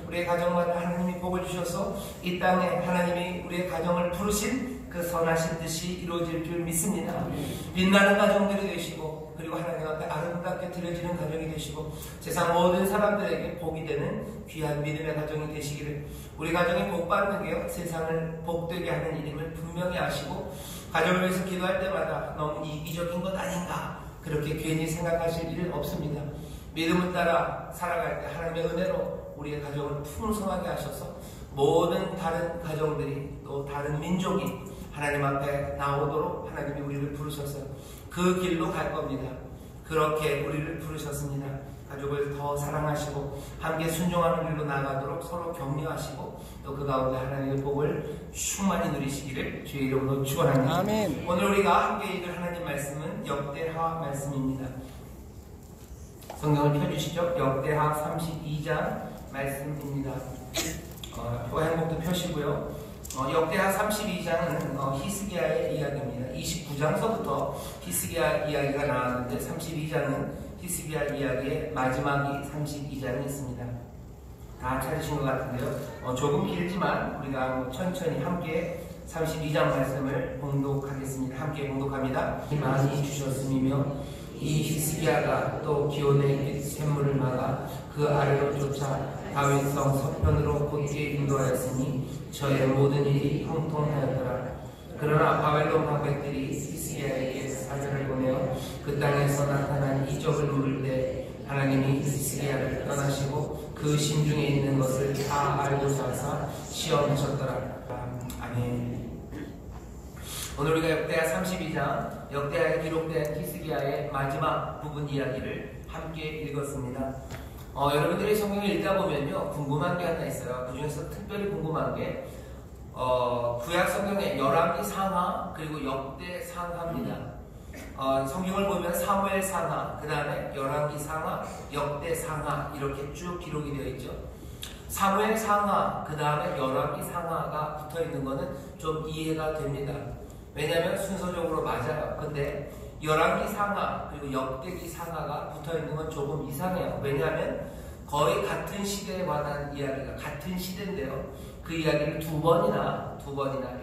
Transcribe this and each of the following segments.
우리의 가정마다 하나님이 복을 주셔서 이 땅에 하나님이 우리의 가정을 부르신 그 선하신 뜻이 이루어질 줄 믿습니다. 빛나는 가정들이 되시고, 그리고 하나님 앞에 아름답게 드려지는 가정이 되시고, 세상 모든 사람들에게 복이 되는 귀한 믿음의 가정이 되시기를, 우리 가정이 복받는 게요, 세상을 복되게 하는 일임을 분명히 아시고, 가정을 위해서 기도할 때마다 너무 이기적인 것 아닌가 그렇게 괜히 생각하실 일 없습니다. 믿음을 따라 살아갈 때 하나님의 은혜로 우리의 가정을 풍성하게 하셔서 모든 다른 가정들이, 또 다른 민족이 하나님 앞에 나오도록 하나님이 우리를 부르셨어요. 그 길로 갈 겁니다. 그렇게 우리를 부르셨습니다. 가족을 더 사랑하시고 함께 순종하는 길로 나아가도록 서로 격려하시고, 또 그 가운데 하나님의 복을 충만히 누리시기를 주의 이름으로 축원합니다. 아멘. 오늘 우리가 함께 읽을 하나님 말씀은 역대하 말씀입니다. 성경을 펴주시죠. 역대하 32장 말씀입니다. 행복도 펴시고요. 역대하 32장은 히스기야의 이야기입니다. 29장서부터 히스기야 이야기가 나왔는데 32장은 히스기야 이야기의 마지막이 32장이 있습니다. 다 찾으신 것 같은데요. 조금 길지만 우리가 천천히 함께 32장 말씀을 봉독하겠습니다. 함께 봉독합니다. 많이 주셨음이며 이 히스기야가 또 기온의 샘물을 막아 그 아래로 쫓아 다윗성 서편으로 곧게 인도하였으니 저의 모든 일이 형통하였더라. 그러나 바벨론 방백들이 히스기야에게 사절을 보내어 그 땅에서 나타난 이적을 물을 때 하나님이 히스기야를 떠나시고 그 심중에 있는 것을 다 알고서 하사 시험하셨더라. 아멘. 오늘 우리가 역대하 32장, 역대하에 기록된 히스기야의 마지막 부분 이야기를 함께 읽었습니다. 여러분들이 성경을 읽다 보면요, 궁금한 게 하나 있어요. 그 중에서 특별히 궁금한 게 구약 성경의 열왕기 상하 그리고 역대 상하입니다. 성경을 보면 사무엘 상하, 그 다음에 열왕기 상하, 역대 상하 이렇게 쭉 기록이 되어 있죠. 사무엘 상하, 그 다음에 열왕기 상하가 붙어 있는 거는 좀 이해가 됩니다. 왜냐하면 순서적으로 맞아요. 근데 열왕기 상하 그리고 역대기 상하가 붙어 있는 건 조금 이상해요. 왜냐하면 거의 같은 시대에 관한 이야기가 같은 시대인데요, 그 이야기를 두 번이나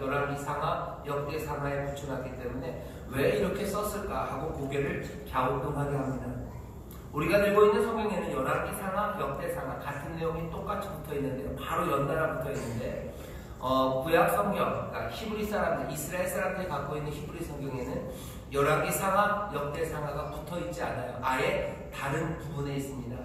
열왕기 상하, 역대 상하에 붙여놨기 때문에 왜 이렇게 썼을까 하고 고개를 갸우뚱하게 합니다. 우리가 들고 있는 성경에는 열왕기 상하, 역대 상하 같은 내용이 똑같이 붙어 있는데요, 바로 연달아 붙어 있는데 구약 성경, 그러니까 히브리 사람들, 이스라엘 사람들이 갖고 있는 히브리 성경에는 열왕기 상하, 역대 상하가 붙어 있지 않아요. 아예 다른 부분에 있습니다.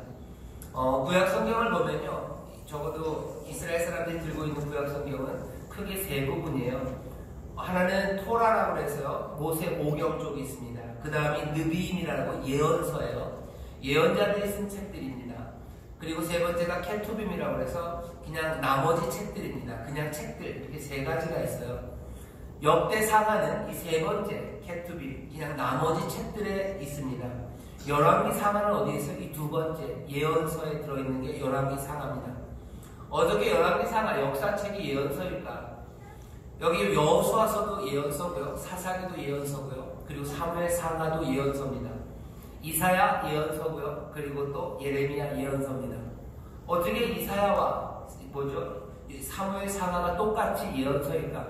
구약 성경을 보면요, 적어도 이스라엘 사람들이 들고 있는 구약 성경은 크게 세 부분이에요. 하나는 토라라고 해서 모세 오경 쪽이 있습니다. 그 다음이 느비임이라고 예언서예요. 예언자들이 쓴 책들입니다. 그리고 세 번째가 케투빔이라고 해서 그냥 나머지 책들입니다. 그냥 책들, 이렇게 세 가지가 있어요. 역대 상하는 이 세 번째 케투빔, 그냥 나머지 책들에 있습니다. 열왕기 상하는 어디에 있어요? 이 두 번째 예언서에 들어있는 게 열왕기 상하입니다. 어떻게 열왕기 상하 역사책이 예언서일까? 여기 여호수아서도 예언서고요, 사사기도 예언서고요, 그리고 사무엘 상하도 예언서입니다. 이사야 예언서고요, 그리고 또 예레미야 예언서입니다. 어떻게 이사야와 사무엘 상하가 똑같이 예언서일까?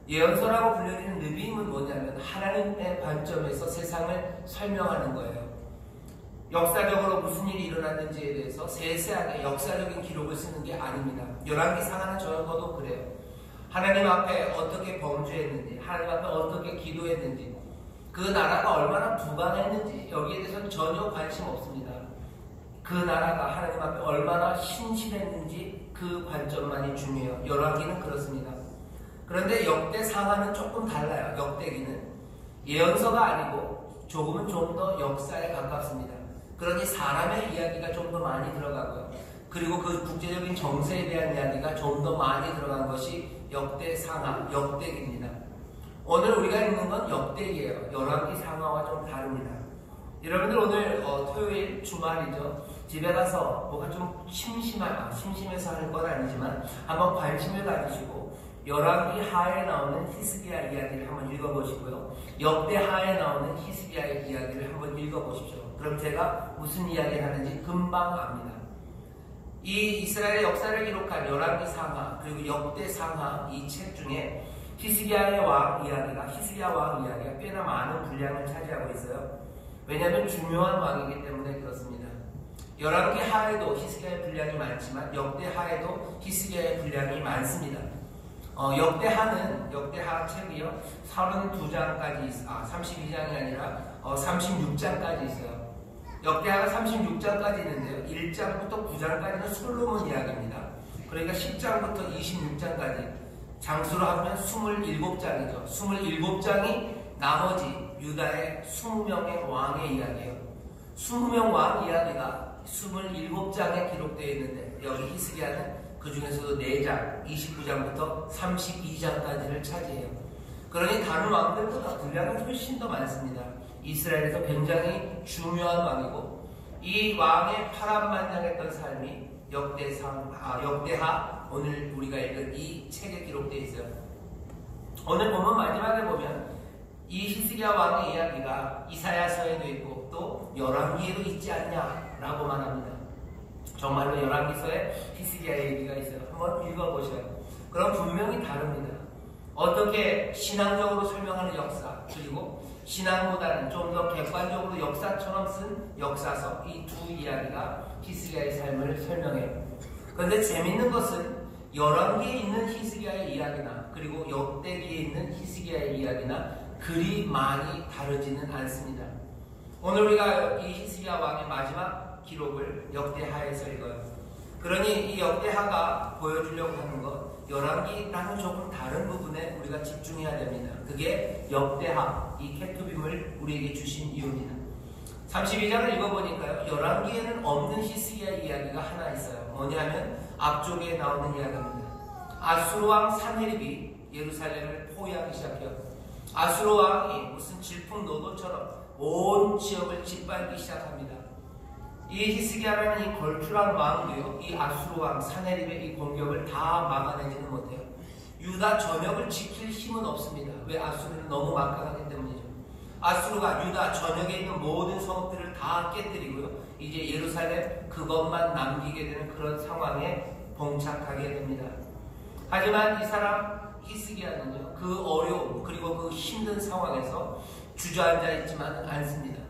예언서라고 불리는 느비임은 뭐냐면 하나님의 관점에서 세상을 설명하는 거예요. 역사적으로 무슨 일이 일어났는지에 대해서 세세하게 역사적인 기록을 쓰는 게 아닙니다. 열왕기 상하는 저도 그래요. 하나님 앞에 어떻게 범죄했는지, 하나님 앞에 어떻게 기도했는지, 그 나라가 얼마나 부강했는지 여기에 대해서는 전혀 관심 없습니다. 그 나라가 하나님 앞에 얼마나 신실했는지 그 관점만이 중요해요. 열왕기는 그렇습니다. 그런데 역대 상하는 조금 달라요. 역대기는 예언서가 아니고 조금은 좀 더 역사에 가깝습니다. 그러니 사람의 이야기가 좀 더 많이 들어가고요, 그리고 그 국제적인 정세에 대한 이야기가 좀 더 많이 들어간 것이 역대 상하, 역대기입니다. 오늘 우리가 읽는 건 역대기예요. 열왕기 상하와 좀 다릅니다. 여러분들 오늘 토요일 주말이죠. 집에 가서 뭐가 좀 심심해서 할 건 아니지만 한번 관심을 가지시고 열왕기 하에 나오는 히스기야 이야기를 한번 읽어보시고요, 역대 하에 나오는 히스기야의 이야기를 한번 읽어보십시오. 그럼 제가 무슨 이야기를 하는지 금방 압니다. 이 이스라엘의 역사를 기록한 열왕기 상하 그리고 역대 상하 이 책 중에 히스기야 왕 이야기가 꽤나 많은 분량을 차지하고 있어요. 왜냐하면 중요한 왕이기 때문에 그렇습니다. 열왕기 하에도 히스기야의 분량이 많지만 역대 하에도 히스기야의 분량이 많습니다. 역대하 책이요 32장까지 32장이 아니라 36장까지 있어요. 역대하가 36장까지 있는데요. 1장부터 9장까지는 솔로몬 이야기입니다. 그러니까 10장부터 26장까지 장수로 하면 27장이죠. 27장이 나머지 유다의 20명의 왕의 이야기예요. 20명 왕 이야기가 27장에 기록되어 있는데 여기 히스기야는 그 중에서도 4장, 29장부터 32장까지를 차지해요. 그러니 다른 왕들보다 분량은 훨씬 더 많습니다. 이스라엘에서 굉장히 중요한 왕이고 이 왕의 파란만장했던 삶이 역대하 오늘 우리가 읽은 이 책에 기록되어 있어요. 오늘 보면 마지막에 보면 이 히스기야 왕의 이야기가 이사야서에도 있고 또 열왕기에도 있지 않냐라고 말합니다. 정말로 열왕기서에 히스기야의 얘기가 있어요. 한번 읽어보셔요. 그럼 분명히 다릅니다. 어떻게 신앙적으로 설명하는 역사 그리고 신앙보다는 좀 더 객관적으로 역사처럼 쓴 역사서 이 두 이야기가 히스기야의 삶을 설명해요. 그런데 재밌는 것은 열왕기에 있는 히스기야의 이야기나 그리고 역대기에 있는 히스기야의 이야기나 그리 많이 다르지는 않습니다. 오늘 우리가 이 히스기야 왕의 마지막 기록을 역대하에서 읽어요. 그러니 이 역대하가 보여주려고 하는 것 열왕기랑은 조금 다른 부분에 우리가 집중해야 됩니다. 그게 역대하 이 케투빔을 우리에게 주신 이유입니다. 32장을 읽어보니까요. 열왕기에는 없는 히스기야의 이야기가 하나 있어요. 뭐냐면 앞쪽에 나오는 이야기입니다. 아수르 왕 산헤립이 예루살렘을 포위하기 시작해요. 아수르 왕이 무슨 질풍노도처럼 온 지역을 짓밟기 시작합니다. 이 히스기야라는 이 걸출한 왕도요, 이 아수르 왕 산헤립의 이 공격을 다 막아내지는 못해요. 유다 전역을 지킬 힘은 없습니다. 왜? 아수르는 너무 막강하기 때문이죠. 아수르가 유다 전역에 있는 모든 성읍들을 다 깨뜨리고요, 이제 예루살렘 그것만 남기게 되는 그런 상황에 봉착하게 됩니다. 하지만 이 사람 히스기야는요, 그 어려움 그리고 그 힘든 상황에서 주저앉아 있지만 않습니다.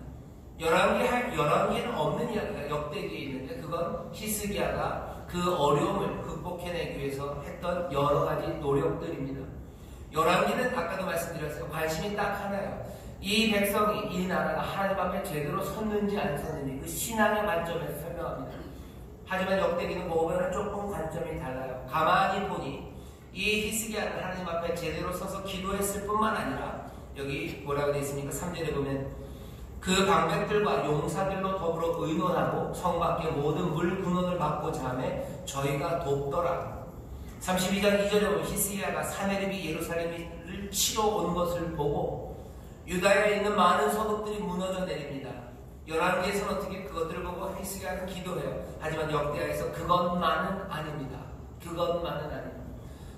열왕기에는 없는 이야기가 역대기에 있는데 그건 히스기야가 그 어려움을 극복해내기 위해서 했던 여러 가지 노력들입니다. 열왕기는 아까도 말씀드렸어요. 관심이 딱 하나예요. 이 백성이 이 나라가 하나님 앞에 제대로 섰는지 안 섰는지 그 신앙의 관점에서 설명합니다. 하지만 역대기는 보면 조금 관점이 달라요. 가만히 보니 이 히스기야는 하나님 앞에 제대로 서서 기도했을 뿐만 아니라 여기 뭐라고 되어 있습니까? 3절에 보면 그 방백들과 용사들로 더불어 의논하고 성 밖의 모든 물 군원을 막고자 하며 저희가 돕더라. 32장 2절에 보면 히스기야가 산헤립이 예루살렘을 치러 온 것을 보고 유다에 있는 많은 성읍들이 무너져 내립니다. 열왕기에서는 어떻게 그것들을 보고 히스기야는 기도해요. 하지만 역대하에서 그것만은 아닙니다. 그것만은 아닙니다.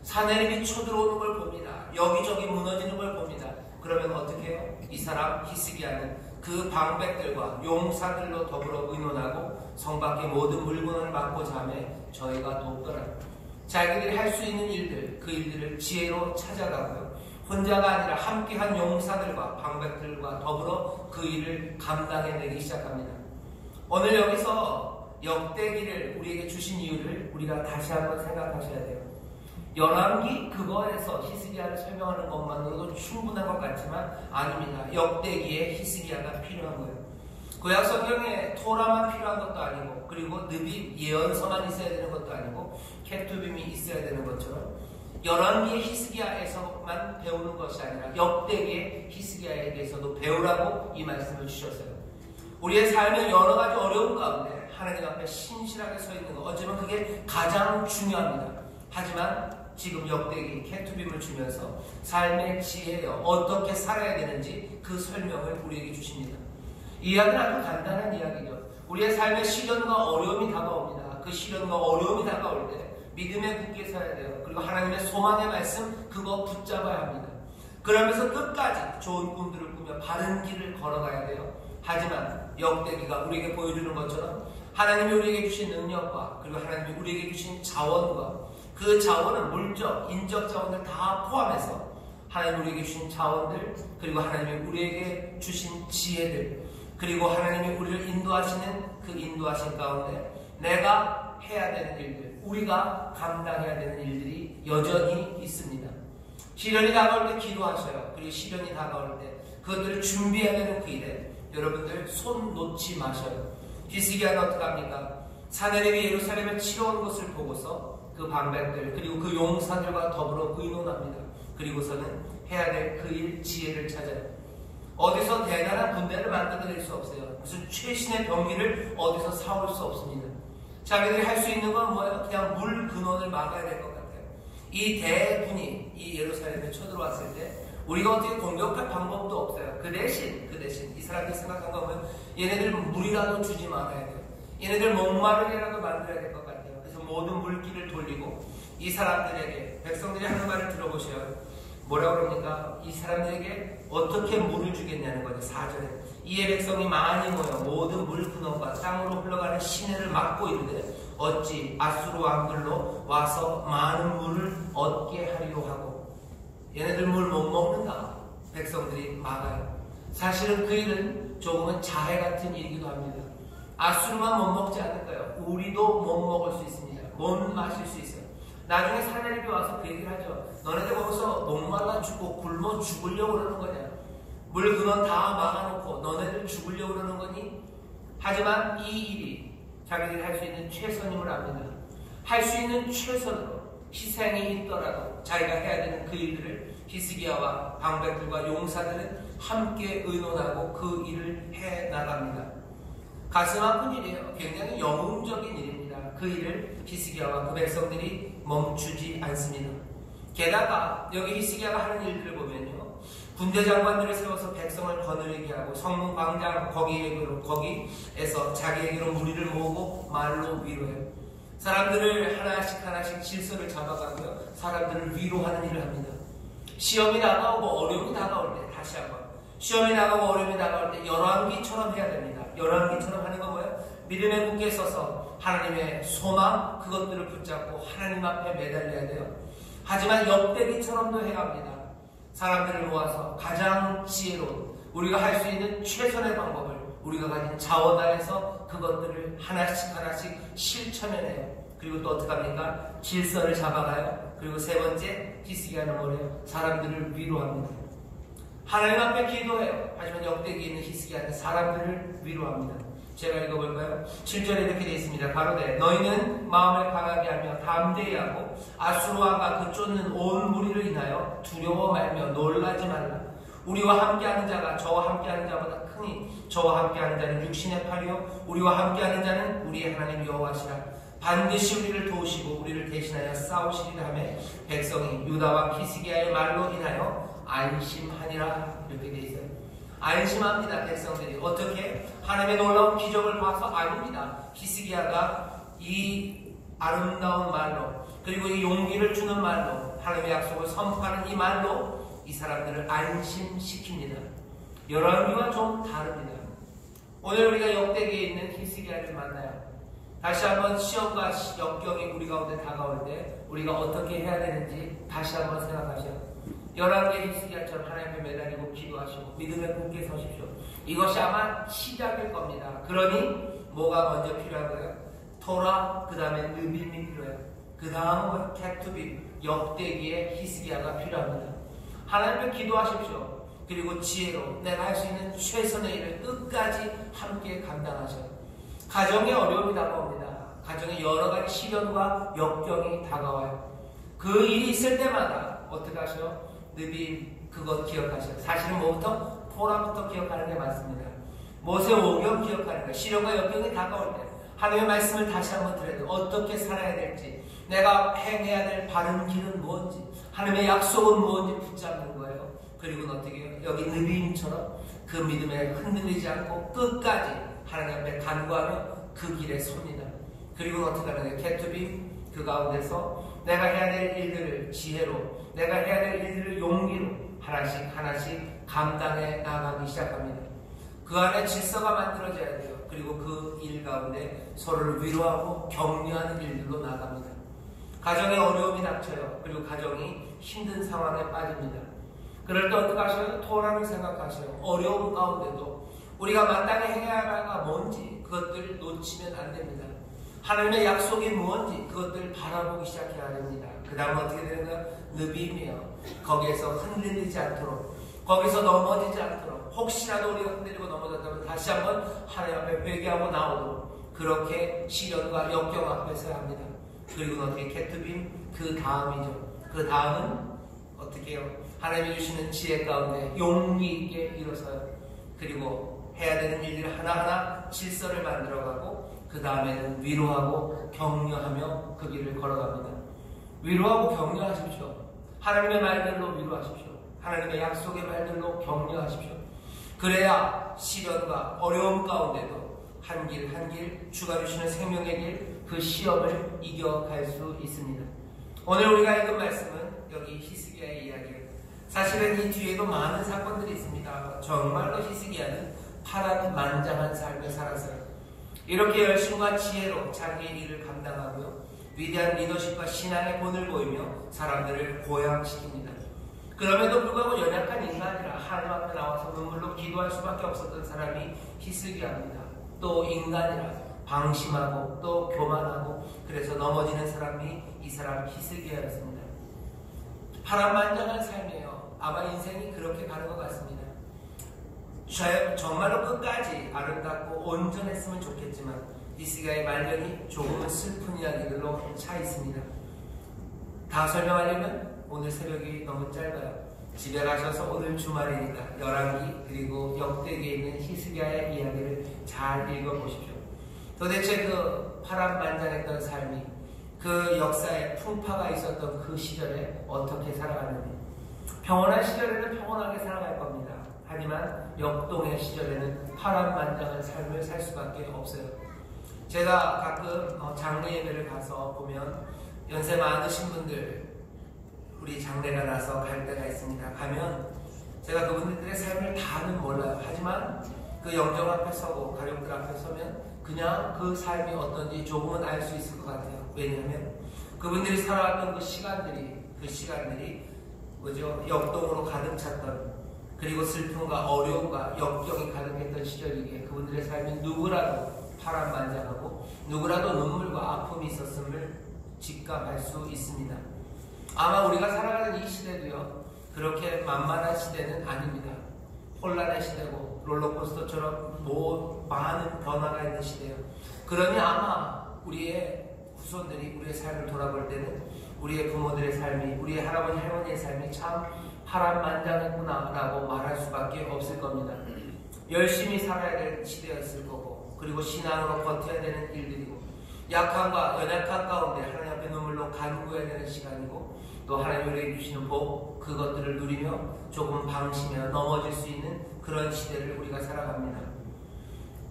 산헤립이 쳐들어오는 걸 봅니다. 여기저기 무너지는 걸 봅니다. 그러면 어떻게 해요? 이 사람 히스기야는 그 방백들과 용사들로 더불어 의논하고 성 밖의 모든 물건을 막고자 하며 저희가 돕더라. 자기들이 할 수 있는 일들, 그 일들을 지혜로 찾아가고요. 혼자가 아니라 함께한 용사들과 방백들과 더불어 그 일을 감당해내기 시작합니다. 오늘 여기서 역대기를 우리에게 주신 이유를 우리가 다시 한번 생각하셔야 돼요. 열왕기 그거에서 히스기야를 설명하는 것만으로도 충분한 것 같지만 아닙니다. 역대기에 히스기야가 필요한 거예요. 구약 성경에 토라만 필요한 것도 아니고 그리고 느빔 예언서만 있어야 되는 것도 아니고 케투빔이 있어야 되는 것처럼 열왕기의 히스기야에서만 배우는 것이 아니라 역대기의 히스기야에 대해서도 배우라고 이 말씀을 주셨어요. 우리의 삶의 여러 가지 어려움 가운데 하나님 앞에 신실하게 서 있는 것, 어쩌면 그게 가장 중요합니다. 하지만 지금 역대기 케투빔을 주면서 삶의 지혜요, 어떻게 살아야 되는지 그 설명을 우리에게 주십니다. 이 이야기는 아주 간단한 이야기죠. 우리의 삶의 시련과 어려움이 다가옵니다. 그 시련과 어려움이 다가올 때 믿음에 굳게 서야 돼요. 그리고 하나님의 소망의 말씀 그거 붙잡아야 합니다. 그러면서 끝까지 좋은 꿈들을 꾸며 바른 길을 걸어가야 돼요. 하지만 역대기가 우리에게 보여주는 것처럼 하나님이 우리에게 주신 능력과 그리고 하나님이 우리에게 주신 자원과 그 자원은 물적, 인적 자원을 다 포함해서 하나님이 우리에게 주신 자원들, 그리고 하나님이 우리에게 주신 지혜들, 그리고 하나님이 우리를 인도하시는 그 인도하신 가운데 내가 해야 되는 일들, 우리가 감당해야 되는 일들이 여전히 있습니다. 시련이 다가올 때 기도하셔요. 그리고 시련이 다가올 때 그것들을 준비해야 되는 그 일에 여러분들 손 놓지 마셔요. 히스기야는 어떻게 합니까? 사내립이 예루살렘을 치러 온 것을 보고서 그 방백들 그리고 그 용사들과 더불어 의논합니다. 그리고서는 해야 될 그 일 지혜를 찾아요. 어디서 대단한 군대를 만들어낼 수 없어요. 무슨 최신의 병기를 어디서 사올 수 없습니다. 자기들이 할 수 있는 건 뭐예요? 그냥 물 근원을 막아야 될 것 같아요. 이 대군이 이 예루살렘에 쳐들어왔을 때 우리가 어떻게 공격할 방법도 없어요. 그 대신 이 사람들이 생각한 건 뭐예요? 얘네들 물이라도 주지 말아야 돼요. 얘네들 목마르게라도 만들어야 될 것 같아요. 그래서 모든 물기를 돌리고 이 사람들에게, 백성들이 하는 말을 들어보셔요. 뭐라고 그럽니까? 이 사람들에게 어떻게 물을 주겠냐는 거죠. 4절에 이에 백성이 많이 모여 모든 물 근원과 땅으로 흘러가는 시내를 막고 이르되 어찌 아수르 왕들로 와서 많은 물을 얻게 하리요 하고, 얘네들 물 못 먹는다. 백성들이 막아요. 사실은 그 일은 조금은 자해 같은 일이기도 합니다. 아수르만 못 먹지 않을까요? 우리도 못 먹을 수 있습니다. 못 마실 수 있어요. 나중에 사내립이 와서 그 얘기를 하죠. 너네들 거기서 목말라 죽고 굶어 죽으려고 그러는 거냐? 물 근원 다 막아놓고 너네들 죽으려고 그러는 거니? 하지만 이 일이 자기들이 할 수 있는 최선임을 압니다. 할 수 있는 최선으로 희생이 있더라도 자기가 해야 되는 그 일들을 히스기야와 방백들과 용사들은 함께 의논하고 그 일을 해나갑니다. 가슴 아픈 일이에요. 굉장히 영웅적인 일입니다. 그 일을 히스기야와 그 백성들이 멈추지 않습니다. 게다가 여기 히스기야가 하는 일들을 보면요, 군대 장관들을 세워서 백성을 거느리게 하고 성문 광장 거기에서 자기에게로 무리를 모으고 말로 위로해요. 사람들을 하나씩 질서를 잡아가고요, 사람들을 위로하는 일을 합니다. 시험이 다가오고 어려움이 다가올 때, 다시 한번 시험이 다가오고 어려움이 다가올 때 열왕기처럼 해야 됩니다. 열왕기처럼 하는 건 뭐예요? 믿음에 굳게 서서 하나님의 소망 그것들을 붙잡고 하나님 앞에 매달려야 돼요. 하지만 역대기처럼도 해야 합니다. 사람들을 모아서 가장 지혜로운, 우리가 할 수 있는 최선의 방법을 우리가 가진 자원 안에서 그것들을 하나씩 실천해내요. 그리고 또 어떻게 합니까? 질서를 잡아가요. 그리고 세 번째, 히스기야는 뭐래요? 사람들을 위로합니다. 하나님 앞에 기도해요. 하지만 역대기에 있는 히스기야는 사람들을 위로합니다. 제가 읽어볼까요? 7절에 이렇게 되어 있습니다. 가로되 너희는 마음을 강하게 하며 담대히 하고 아수르 왕과 그 쫓는 온 무리를 인하여 두려워 말며 놀라지 말라. 우리와 함께하는 자가 저와 함께하는 자보다 크니 저와 함께하는 자는 육신의 팔이요 우리와 함께하는 자는 우리의 하나님 여호와시라. 반드시 우리를 도우시고 우리를 대신하여 싸우시리라 하며 백성이 유다와 히스기야의 말로 인하여 안심하니라. 이렇게 되어 있어요. 안심합니다. 백성들이 어떻게? 하나님의 놀라운 기적을 봐서 아닙니다. 히스기야가 이 아름다운 말로, 그리고 이 용기를 주는 말로, 하나님의 약속을 선포하는 이 말로 이 사람들을 안심시킵니다. 열왕기와 좀 다릅니다. 오늘 우리가 역대기에 있는 히스기야를 만나요. 다시 한번 시험과 역경이 우리 가운데 다가올 때 우리가 어떻게 해야 되는지 다시 한번 생각하셔요. 열왕기의 히스기야처럼 하나님께 매달리고 기도하시고 믿음에 굳게 서십시오. 이것이 아마 시작일 겁니다. 그러니 뭐가 먼저 필요하고요? 토라, 그 다음에 느빔이 필요해요. 그 다음은 케투빔, 역대기의 히스기야가 필요합니다. 하나님께 기도하십시오. 그리고 지혜로 내가 할 수 있는 최선의 일을 끝까지 함께 감당하셔요. 가정에 어려움이 다가옵니다. 가정에 여러 가지 시련과 역경이 다가와요. 그 일이 있을 때마다 어떻게 하셔요? 느빔, 그것 기억하셔요. 사실은 뭐부터? 토라부터 기억하는 게 맞습니다. 모세 오경 기억하는 거예요. 시련과 역경이 다가올 때 하나님의 말씀을 다시 한번 들어야 돼요. 어떻게 살아야 될지, 내가 행해야 될 바른 길은 무엇인지, 하나님의 약속은 무엇인지 붙잡는 거예요. 그리고 어떻게 해요? 여기 느빔처럼 그 믿음에 흔들리지 않고 끝까지 하나님 앞에 간구하며 그 길에 섭니다. 그리고 어떻게 하는 거예요? 케투빔, 그 가운데서 내가 해야 될 일들을 지혜로, 내가 해야 될 일들을 용기로 하나씩 감당해 나가기 시작합니다. 그 안에 질서가 만들어져야 돼요. 그리고 그 일 가운데 서로를 위로하고 격려하는 일들로 나갑니다. 가정에 어려움이 닥쳐요. 그리고 가정이 힘든 상황에 빠집니다. 그럴 때 어떻게 하셔요? 토라를 생각하셔요. 어려움 가운데도 우리가 마땅히 해야 할 바가 뭔지 그것들을 놓치면 안 됩니다. 하나님의 약속이 무엇인지 그것들을 바라보기 시작해야 됩니다. 그 다음 어떻게 되는가? 느비며 거기에서 흔들리지 않도록, 거기서 넘어지지 않도록, 혹시라도 우리가 흔들리고 넘어졌다면 다시 한번 하나님 앞에 회개하고 나오도록 그렇게 시련과 역경 앞에 서야 합니다. 그리고 어떻게 케투빔 그 다음이죠. 그 다음은 어떻게 해요? 하나님이 주시는 지혜 가운데 용기 있게 일어서요. 그리고 해야 되는 일들을 하나하나 질서를 만들어가고 그 다음에는 위로하고 격려하며 그 길을 걸어갑니다. 위로하고 격려하십시오. 하나님의 말들로 위로하십시오. 하나님의 약속의 말들로 격려하십시오. 그래야 시련과 어려움 가운데도 한 길 한 길 주가 주시는 생명의 길 그 시험을 이겨갈 수 있습니다. 오늘 우리가 읽은 말씀은 여기 히스기야의 이야기예요. 사실은 이 뒤에도 많은 사건들이 있습니다. 정말로 히스기야는 파란만장한 삶을 살았어요. 이렇게 열심과 지혜로 자기의 일을 감당하고요. 위대한 리더십과 신앙의 본을 보이며 사람들을 고향시킵니다. 그럼에도 불구하고 연약한 인간이라 하나님 앞에 나와서 눈물로 기도할 수밖에 없었던 사람이 히스기야입니다. 또 인간이라 방심하고 또 교만하고 그래서 넘어지는 사람이 이 사람 히스기야였습니다. 파란만장한 삶이에요. 아마 인생이 그렇게 가는 것 같습니다. 정말로 끝까지 아름답고 온전했으면 좋겠지만 히스기야의 말년이 조금은 슬픈 이야기들로 차 있습니다. 다 설명하려면 오늘 새벽이 너무 짧아요. 집에 가셔서 오늘 주말이니까 열왕기 그리고 역대기에 있는 히스기야의 이야기를 잘 읽어보십시오. 도대체 그 파란만장했던 삶이 그 역사에 풍파가 있었던 그 시절에 어떻게 살아갔는지. 평온한 시절에는 평온하게 살아갈 겁니다. 하지만 역동의 시절에는 파란만장한 삶을 살 수밖에 없어요. 제가 가끔 장례 예배를 가서 보면 연세 많으신 분들 우리 장례가 나서 갈 때가 있습니다. 가면 제가 그분들의 삶을 다는 몰라요. 하지만 그 영정 앞에 서고 가족들 앞에 서면 그냥 그 삶이 어떤지 조금은 알 수 있을 것 같아요. 왜냐하면 그분들이 살아왔던 그 시간들이 뭐죠? 역동으로 가득 찼던 그리고 슬픔과 어려움과 역경이 가득했던 시절이기에 그분들의 삶이 누구라도 파란만장하고 누구라도 눈물과 아픔이 있었음을 직감할 수 있습니다. 아마 우리가 살아가는 이 시대도요 그렇게 만만한 시대는 아닙니다. 혼란의 시대고 롤러코스터처럼 많은 변화가 있는 시대예요. 그러니 아마 우리의 후손들이 우리의 삶을 돌아볼 때는 우리의 부모들의 삶이 우리의 할아버지 할머니의 삶이 참 파란만장했구나 라고 말할 수밖에 없을 겁니다. 열심히 살아야 될 시대였을 거고 그리고 신앙으로 버텨야 되는 일들이고 약함과 연약함 가운데 하나님 앞에 눈물로 간구해야 되는 시간이고 또 하나님이 우리에게 주시는 복 그것들을 누리며 조금 방심해 넘어질 수 있는 그런 시대를 우리가 살아갑니다.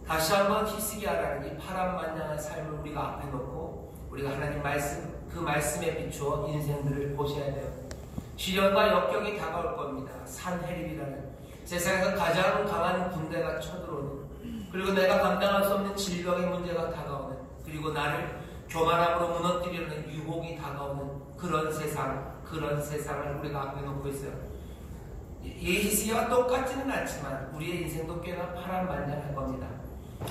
다시 한번 히스기야라는 이 파란만장한 삶을 우리가 앞에 놓고 우리가 하나님 말씀 그 말씀에 비추어 인생들을 보셔야 돼요. 시련과 역경이 다가올 겁니다. 산헤립이라는 세상에서 가장 강한 군대가 쳐들어오는 그리고 내가 감당할 수 없는 질병의 문제가 다가오는 그리고 나를 교만함으로 무너뜨리려는 유혹이 다가오는 그런 세상을 우리가 앞에 놓고 있어요. 이 히스기야와 똑같지는 않지만 우리의 인생도 꽤나 파란만장할 겁니다.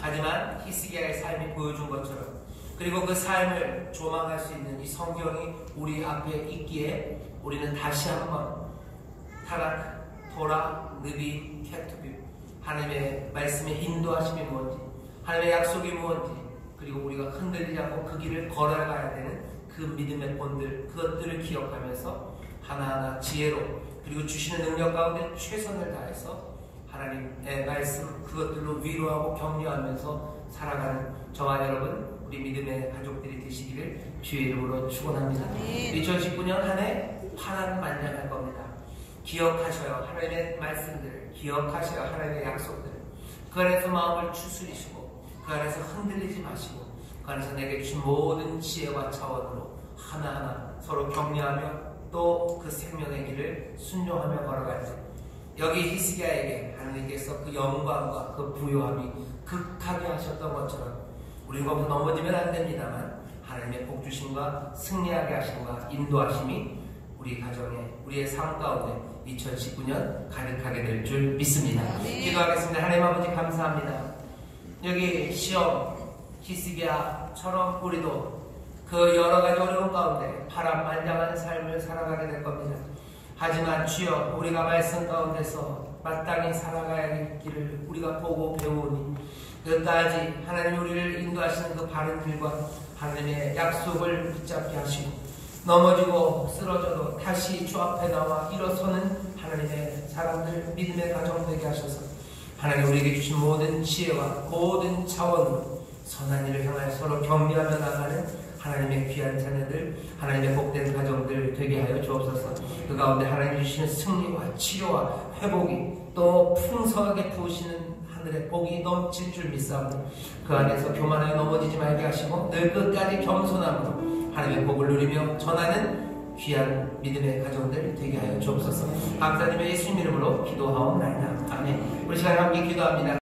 하지만 히스기야의 삶이 보여준 것처럼 그리고 그 삶을 조망할 수 있는 이 성경이 우리 앞에 있기에 우리는 다시 한번 타락, 토라, 느비, 케투빔 하나님의 말씀의 인도하심이 무엇인지 하나님의 약속이 무엇인지 그리고 우리가 흔들리지 않고 그 길을 걸어가야 되는 그 믿음의 본들 그것들을 기억하면서 하나하나 지혜로 그리고 주시는 능력 가운데 최선을 다해서 하나님의 말씀 그것들로 위로하고 격려하면서 살아가는 저와 여러분 우리 믿음의 가족들이 되시기를 주의 이름으로 축원합니다. 2019년 한 해 파란만장할 겁니다. 기억하셔요. 하나님의 말씀들 기억하셔요. 하나님의 약속들 그 안에서 마음을 추스리시고 그 안에서 흔들리지 마시고 그 안에서 내게 주신 모든 지혜와 차원으로 하나하나 서로 격려하며 또 그 생명의 길을 순종하며 걸어갈 때 여기 히스기야에게 하나님께서 그 영광과 그 부요함이 극하게 하셨던 것처럼 우리 거기서 넘어지면 안 됩니다만 하나님의 복주심과 승리하게 하심과 인도하심이 우리 가정에 우리의 삶 가운데 2019년 가득하게 될 줄 믿습니다. 기도하겠습니다. 하나님 아버지 감사합니다. 여기 시험 히스기야처럼 우리도 그 여러가지 어려운 가운데 파란만장한 삶을 살아가게 될 겁니다. 하지만 주여 우리가 말씀 가운데서 마땅히 살아가야 할 길을 우리가 보고 배우니 끝까지 하나님 우리를 인도하시는 그 바른 길과 하나님의 약속을 붙잡게 하시고 넘어지고 쓰러져도 다시 주 앞에 나와 일어서는 하나님의 사람들 믿음의 가정 되게 하셔서 하나님 우리에게 주신 모든 지혜와 모든 차원으로 선한 일을 향하여 서로 격려하며 나가는 하나님의 귀한 자녀들, 하나님의 복된 가정들 되게 하여 주옵소서. 그 가운데 하나님 주시는 승리와 치료와 회복이 또 풍성하게 부으시는 하늘의 복이 넘칠 줄 믿사오니 그 안에서 교만하여 넘어지지 말게 하시고 늘 끝까지 겸손함으로 하나님의 복을 누리며 전하는 귀한 믿음의 가정들 되게 하여 주옵소서. 감사드리며 예수님 이름으로 기도하옵나이다. 아멘. 우리 시간 함께 기도합니다.